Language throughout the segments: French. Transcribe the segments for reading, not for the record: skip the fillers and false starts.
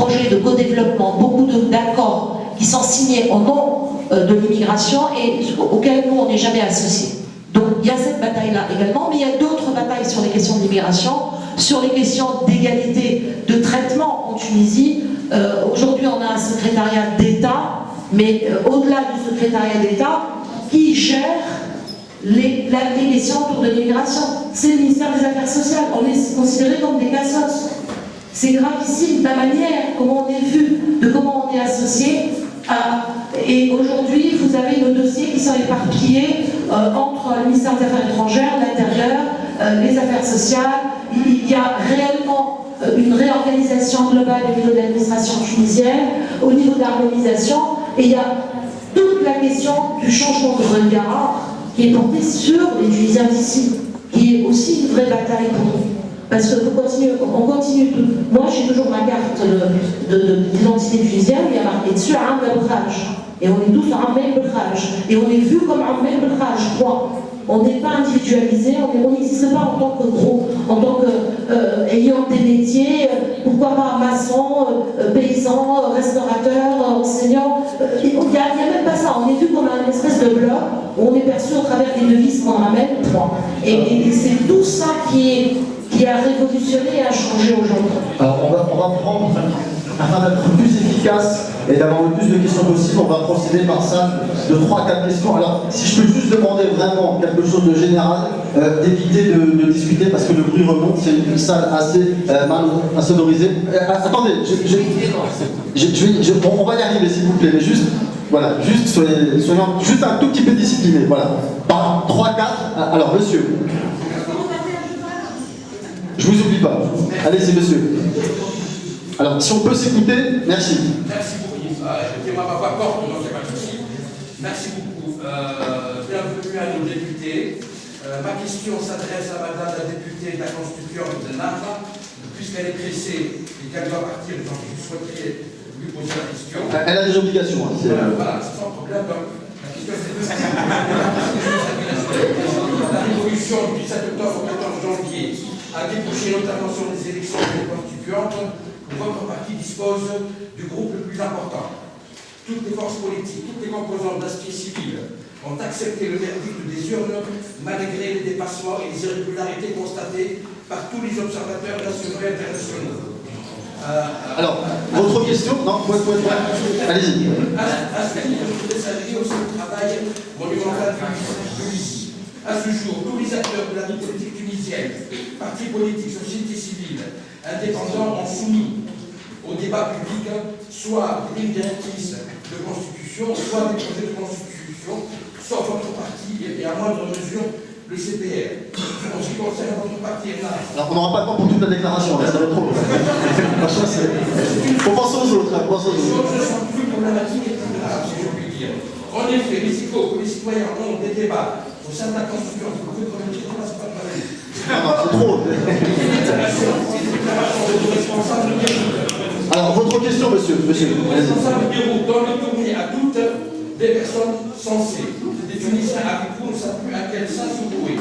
projets de co-développement, beaucoup d'accords qui sont signés au nom de l'immigration et auxquels nous, on n'est jamais associés. Donc il y a cette bataille-là également, mais il y a d'autres batailles sur les questions d'immigration, sur les questions d'égalité de traitement en Tunisie. Aujourd'hui, on a un secrétariat d'État, mais au-delà du secrétariat d'État, qui gère les questions autour de l'immigration. C'est le ministère des Affaires sociales. On est considérés comme des cassos. C'est gravissime la manière comment on est vu, de comment on est associé. Et aujourd'hui, vous avez nos dossiers qui sont éparpillés entre le ministère des Affaires étrangères, l'Intérieur, les Affaires sociales. Il y a réellement une réorganisation globale au niveau de l'administration tunisienne, au niveau de l'harmonisation, et il y a toute la question du changement de regard qui est portée sur les Tunisiens d'ici, qui est aussi une vraie bataille pour nous. Parce que on continue. Moi, j'ai toujours ma carte d'identité tunisienne, il y a marqué dessus Am Belkhraj. Et on est tous Ammel Belkhraj. Et on est vu comme Ammel Belkhraj, point. On n'est pas individualisé, on n'existe pas en tant que gros, en tant qu'ayant des métiers, pourquoi pas maçon, paysan, restaurateur, enseignant. Il n'y a même pas ça, on est vu comme un espèce de bloc où on est perçu au travers des devises qu'on ramène, point. Et c'est tout ça qui a révolutionné et a changé aujourd'hui. Alors on va prendre, afin d'être plus efficace et d'avoir le plus de questions possible, on va procéder par ça de 3-4 questions. Alors si je peux juste demander vraiment quelque chose de général, d'éviter de discuter parce que le bruit remonte, c'est une salle assez mal insonorisée. Attendez, on va y arriver s'il vous plaît, mais juste, voilà, juste soyez juste un tout petit peu disciplinés, voilà. Par 3-4, alors monsieur. Je vous oublie pas. Allez, c'est monsieur. Alors, si on peut s'écouter, merci. Merci beaucoup. Je ne ma voix porte, donc il n'y a pas de souci. Merci beaucoup. Bienvenue à nos députés. Ma question s'adresse à madame la députée de la Constituante de Nara, puisqu'elle est pressée et qu'elle doit partir, donc je souhaiterais lui poser la question. Elle a des obligations. Hein, voilà, c'est sans problème. La question c'est la révolution du 17 octobre au 14 janvier a débouché notamment sur les élections constituantes où votre parti dispose du groupe le plus important. Toutes les forces politiques, toutes les composantes d'aspect civil ont accepté le verdict des urnes malgré les dépassements et les irrégularités constatées par tous les observateurs nationaux et internationaux. Alors, votre question? Non, allez-y. À ce titre, je voudrais saluer aussi le travail monumental de l'ICI. À ce jour, tous les acteurs de la vie politique tunisienne, partis politiques, société civile, indépendants ont soumis au débat public soit des lignes directrices de constitution, soit des projets de constitution, sauf votre parti et à moindre mesure le CPR. En ce qui concerne votre parti, alors on n'aura pas le temps pour toute la déclaration, là, ça va trop. On pense aux autres. Les choses sont plus problématiques et plus graves, si je puis dire. En effet, les citoyens ont des débats au sein de la Constitution. Vous pouvez communiquer, c'est pas pareil. Non, c'est trop. Alors, votre question, monsieur. Les responsables déroulent dans le tournée à toutes des personnes sensées. Des Tunisiens avec vous ne savent plus à quel sens se vouer.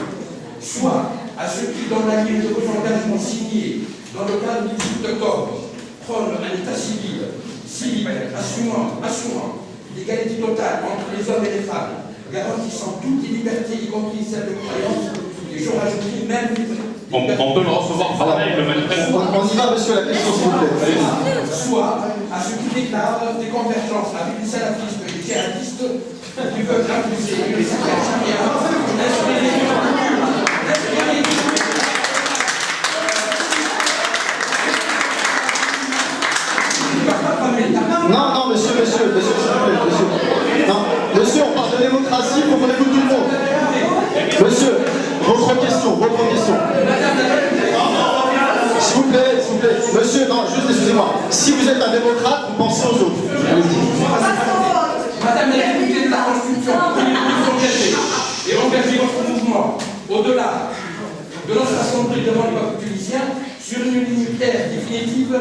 Soit à ceux qui, dans la ligne de vos engagements signés dans le cadre du 18 octobre, prônent un état civil, assurant l'égalité totale entre les hommes et les femmes, garantissant toutes les libertés, y compris celles de croyance, et je rajouterai même on peut le recevoir par mail, le manifeste. On y va, monsieur, la question, s'il vous plaît. Soit à ceux qui déclarent des convergences avec les salafistes et les djihadistes qui veulent imposer les affaires charia, Non, monsieur, s'il vous plaît, monsieur. Non, monsieur, on parle de démocratie, il faut qu'on écoute tout le monde. Monsieur, votre question. S'il vous plaît. Monsieur, non, juste excusez-moi. Si vous êtes un démocrate, vous pensez aux autres. Allez-y. Madame la députée de la Constitution, vous engagez et engagez votre mouvement au-delà de notre assemblée devant le peuple tunisien sur une ligne claire définitive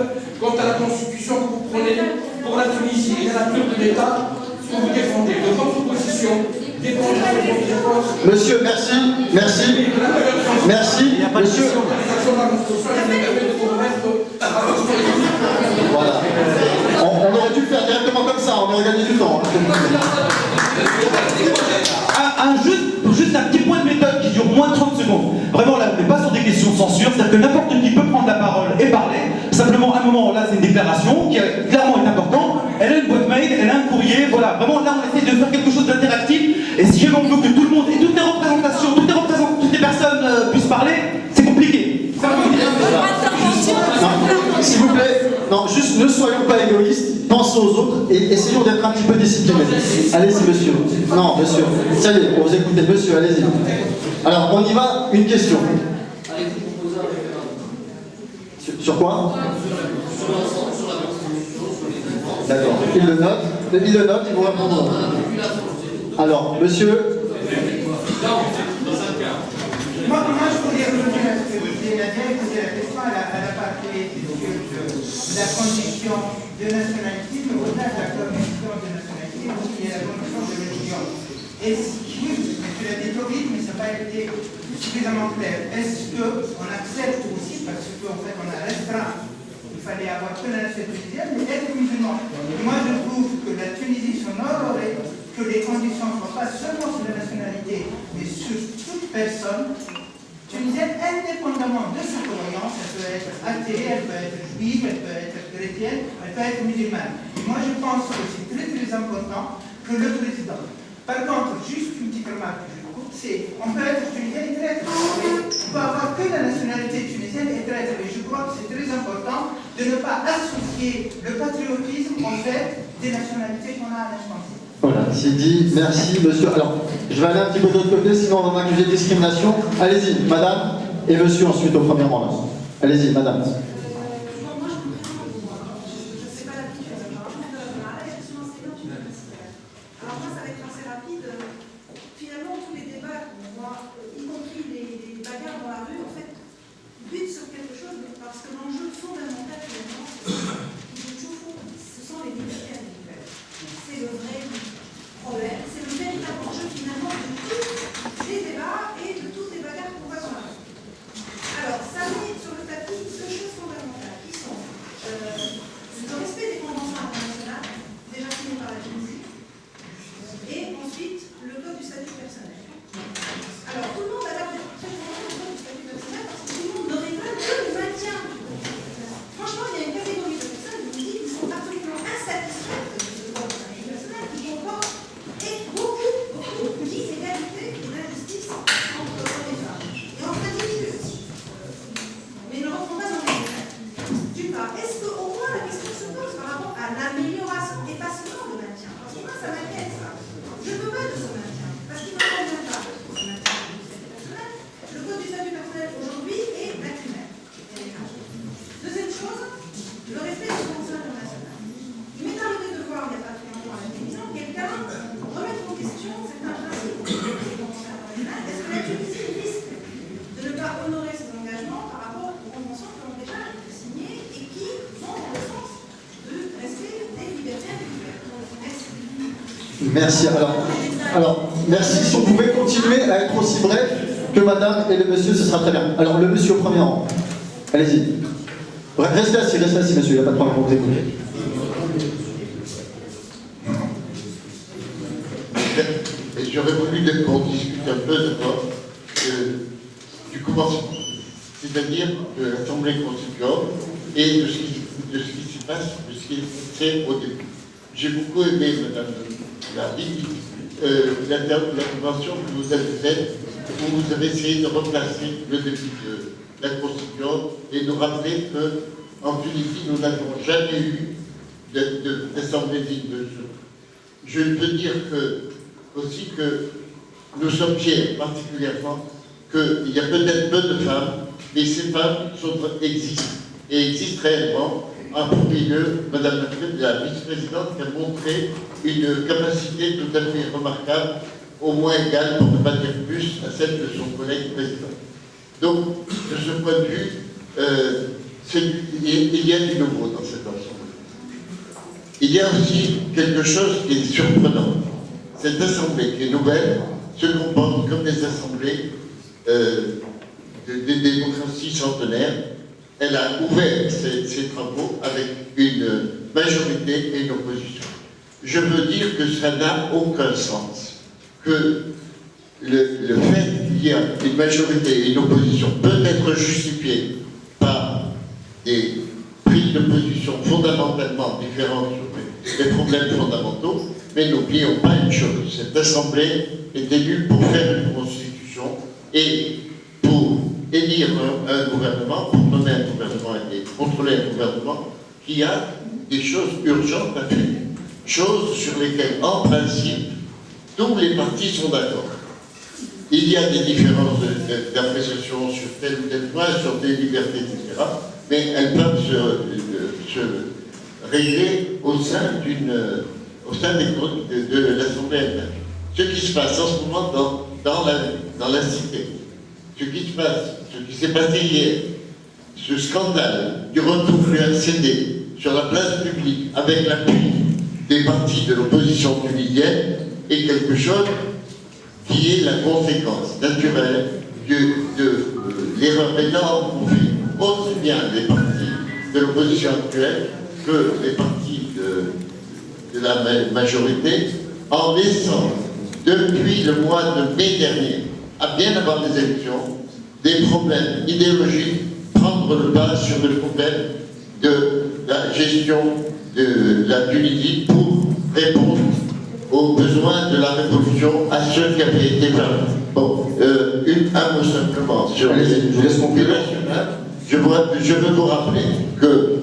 quant à la Constitution que vous prenez pour la Tunisie et la nature de l'État que vous défendez. De votre position dépend de votre réponse. Monsieur, merci. Merci, monsieur. Voilà. va gagner du temps. Juste un petit point de méthode qui dure moins de 30 secondes. Vraiment, là, on n'est pas sur des questions de censure, c'est-à-dire que n'importe qui peut prendre la parole et parler. Simplement, à un moment, là, c'est une déclaration qui clairement est importante. Elle a une boîte mail, elle a un courrier, voilà. Vraiment, là, on essaie de faire quelque chose d'interactif. Et si jamais on veut que tout le monde et toutes les représentations, toutes les personnes puissent parler, c'est compliqué. S'il vous plaît, non, juste ne soyons pas égoïstes, pensons aux autres et essayons d'être un petit peu disciplinés. Allez-y, monsieur. Non, monsieur. Ça y est, on vous écoutez, monsieur, allez-y. Alors, on y va, une question. Sur quoi? D'accord. Il le note, il vous répondra. Alors, monsieur. Moi, je voulais revenir à ce que vous disiez, Nadia, poser la question, elle a parlé de la condition de nationalité, mais au-delà de la condition de nationalité, aussi il y a la condition de religion. Et oui, tu l'as dit trop vite, mais ça n'a pas été suffisamment clair. Est-ce qu'on accepte aussi, parce qu'en fait on a restreint, il fallait avoir que la nationalité tunisienne, mais être musulman. Et moi je trouve que la Tunisie s'honorerait que les conditions ne soient pas seulement sur la nationalité, mais sur toute personne tunisienne, indépendamment de sa croyance. Elle peut être athée, elle peut être juive, elle peut être chrétienne, elle peut être musulmane. Et moi je pense que c'est très très important que le président. Par contre, juste une petite remarque que je coupe, c'est on peut être tunisien et traître. On peut avoir que la nationalité tunisienne et traître. Et je crois que c'est très important de ne pas associer le patriotisme en fait des nationalités qu'on a à l'instant. Voilà, c'est dit. Merci, monsieur. Alors, je vais aller un petit peu de l'autre côté, sinon on va m'accuser de discrimination. Allez-y, madame, et monsieur ensuite au premier rang là. Allez-y, madame. Merci. Alors, merci. Si on pouvait continuer à être aussi bref que madame et le monsieur, ce sera très bien. Alors, le monsieur au premier rang. Allez-y. Restez assis, monsieur, il n'y a pas de problème pour vous écouter. Et j'aurais voulu qu'on discute un peu d'abord du commencement, c'est-à-dire de l'Assemblée constituante et de ce qui se passe, de ce qui c'est au début. J'ai beaucoup aimé, madame l'intervention que vous avez faite, où vous avez essayé de replacer le début de la Constitution et de rappeler qu'en Tunisie, nous n'avons jamais eu d'assemblée digne de ce. Je peux dire aussi que nous sommes fiers, particulièrement, qu'il y a peut-être peu de femmes, mais ces femmes existent, et existent réellement. En premier lieu, Madame la vice-présidente qui a montré une capacité tout à fait remarquable, au moins égale, pour ne pas dire plus, à celle de son collègue président. Donc, de ce point de vue, il y a du nouveau dans cette assemblée. Il y a aussi quelque chose qui est surprenant. Cette assemblée qui est nouvelle se comporte comme des assemblées des démocraties centenaires. Elle a ouvert ses travaux avec une majorité et une opposition. je veux dire que ça n'a aucun sens. Que le fait qu'il y ait une majorité et une opposition peut être justifié par des prises de position fondamentalement différentes sur les problèmes fondamentaux, mais n'oublions pas une chose, cette Assemblée est élue pour faire une constitution et pour élire un gouvernement, pour nommer un gouvernement et contrôler un gouvernement qui a des choses urgentes à faire, choses sur lesquelles, en principe, tous les partis sont d'accord. Il y a des différences d'appréciation sur tel ou tel point, sur des libertés, etc., mais elles peuvent se régler au sein de l'Assemblée elle-même. Ce qui se passe en ce moment dans la cité, ce qui s'est passé hier, ce scandale du retour du RCD sur la place publique avec l'appui des partis de l'opposition tunisienne est quelque chose qui est la conséquence naturelle de l'erreur énorme qu'on fait aussi bien les partis de l'opposition actuelle que les partis de la majorité, en laissant depuis le mois de mai dernier, à bien avant les élections, des problèmes idéologiques prendre le pas sur le problème de la gestion de la Tunisie pour répondre aux besoins de la révolution, à ceux qui avaient été vainquus. Bon, un mot simplement sur les élections nationales. Je veux vous rappeler que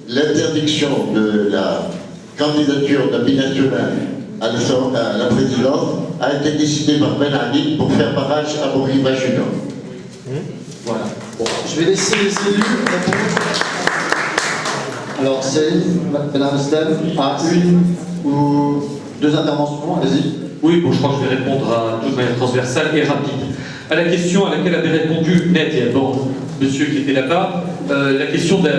l'interdiction de la candidature d'un binational à la présidence a été décidée par Ben Ali pour faire barrage à Bourguiba Junior. Voilà. Bon, je vais laisser les élus répondre. Alors, Céline, Madame Stem, à une ou deux interventions, allez-y. Oui, bon, je crois que je vais répondre de manière transversale et rapide. À la question à laquelle avait répondu Nadia, bon, monsieur qui était là-bas, la question de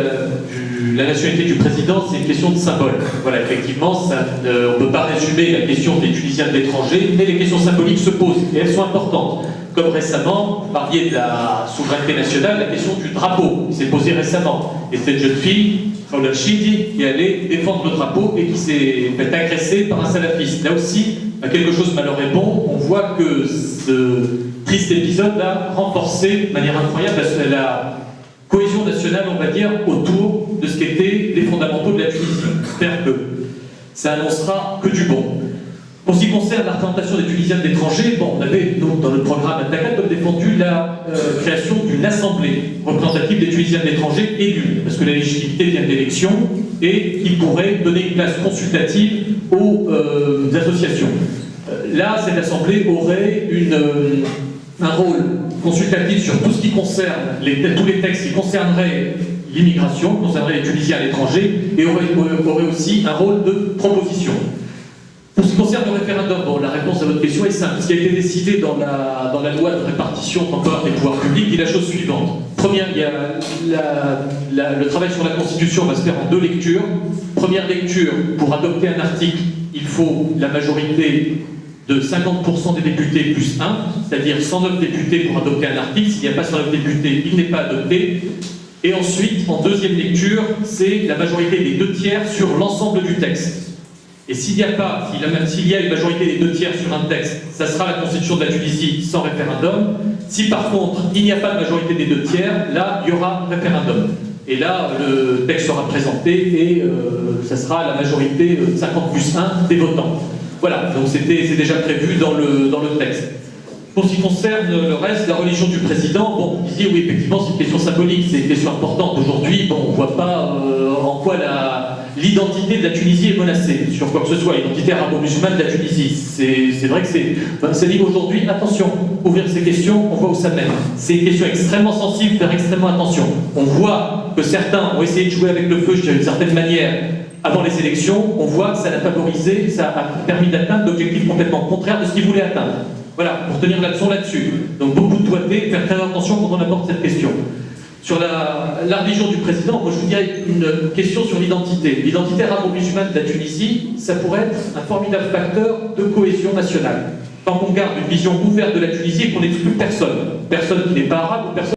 la nationalité du président, c'est une question de symbole. Voilà, effectivement, on ne peut pas résumer la question des Tunisiens de l'étranger, mais les questions symboliques se posent, et elles sont importantes. Comme récemment, vous parliez de la souveraineté nationale, la question du drapeau s'est posée récemment. Et cette jeune fille, Khawla Chidi, qui allait défendre le drapeau et qui s'est fait agresser par un salafiste. Là aussi, quelque chose malheureusement bon, on voit que ce triste épisode a renforcé de manière incroyable la cohésion nationale, on va dire, autour de ce qu'étaient les fondamentaux de la Tunisie. J'espère que ça annoncera que du bon. Pour ce qui concerne la représentation des Tunisiens de l'étranger, bon, on avait donc dans le programme Attacat défendu la création d'une assemblée représentative des Tunisiens de l'étranger élus, parce que la légitimité vient de l'élection et qui pourrait donner une place consultative aux associations. Là, cette assemblée aurait un rôle consultatif sur tout ce qui concerne tous les textes qui concerneraient l'immigration, concerneraient les Tunisiens à l'étranger, et aurait aussi un rôle de proposition. Pour ce qui concerne le référendum, bon, la réponse à votre question est simple. Ce qui a été décidé dans la loi de répartition temporaire des pouvoirs publics dit la chose suivante. Première, il y a le travail sur la Constitution va se faire en 2 lectures. Première lecture, pour adopter un article, il faut la majorité de 50% des députés plus 1, c'est-à-dire 109 députés pour adopter un article. S'il n'y a pas 109 députés, il n'est pas adopté. Et ensuite, en 2e lecture, c'est la majorité des 2/3 sur l'ensemble du texte. Et s'il y a une majorité des 2/3 sur un texte, ça sera la constitution de la Tunisie sans référendum. Si par contre, il n'y a pas de majorité des 2/3, là, il y aura référendum. Et là, le texte sera présenté et ça sera la majorité 50 plus 1 des votants. Voilà, donc c'est déjà prévu dans le texte. Pour ce qui concerne le reste, la religion du président, bon, vous disiez, oui, effectivement, c'est une question symbolique, c'est une question importante. Aujourd'hui, bon, on ne voit pas en quoi l'identité de la Tunisie est menacée, sur quoi que ce soit, l'identité arabo-musulmane de la Tunisie. C'est vrai que c'est dit aujourd'hui, attention, ouvrir ces questions, on voit où ça mène. C'est une question extrêmement sensible, faire extrêmement attention. On voit que certains ont essayé de jouer avec le feu, je dirais d'une certaine manière, avant les élections. On voit que ça l'a favorisé, ça a permis d'atteindre l'objectif complètement contraire de ce qu'ils voulaient atteindre. Voilà, pour tenir la leçon là-dessus. Donc beaucoup de doigté, faire très attention quand on aborde cette question. Sur la religion du président, moi je vous dirais une question sur l'identité. L'identité arabo-musulmane de la Tunisie, ça pourrait être un formidable facteur de cohésion nationale. Tant qu'on garde une vision ouverte de la Tunisie et qu'on n'exclut personne. Personne qui n'est pas arabe ou personne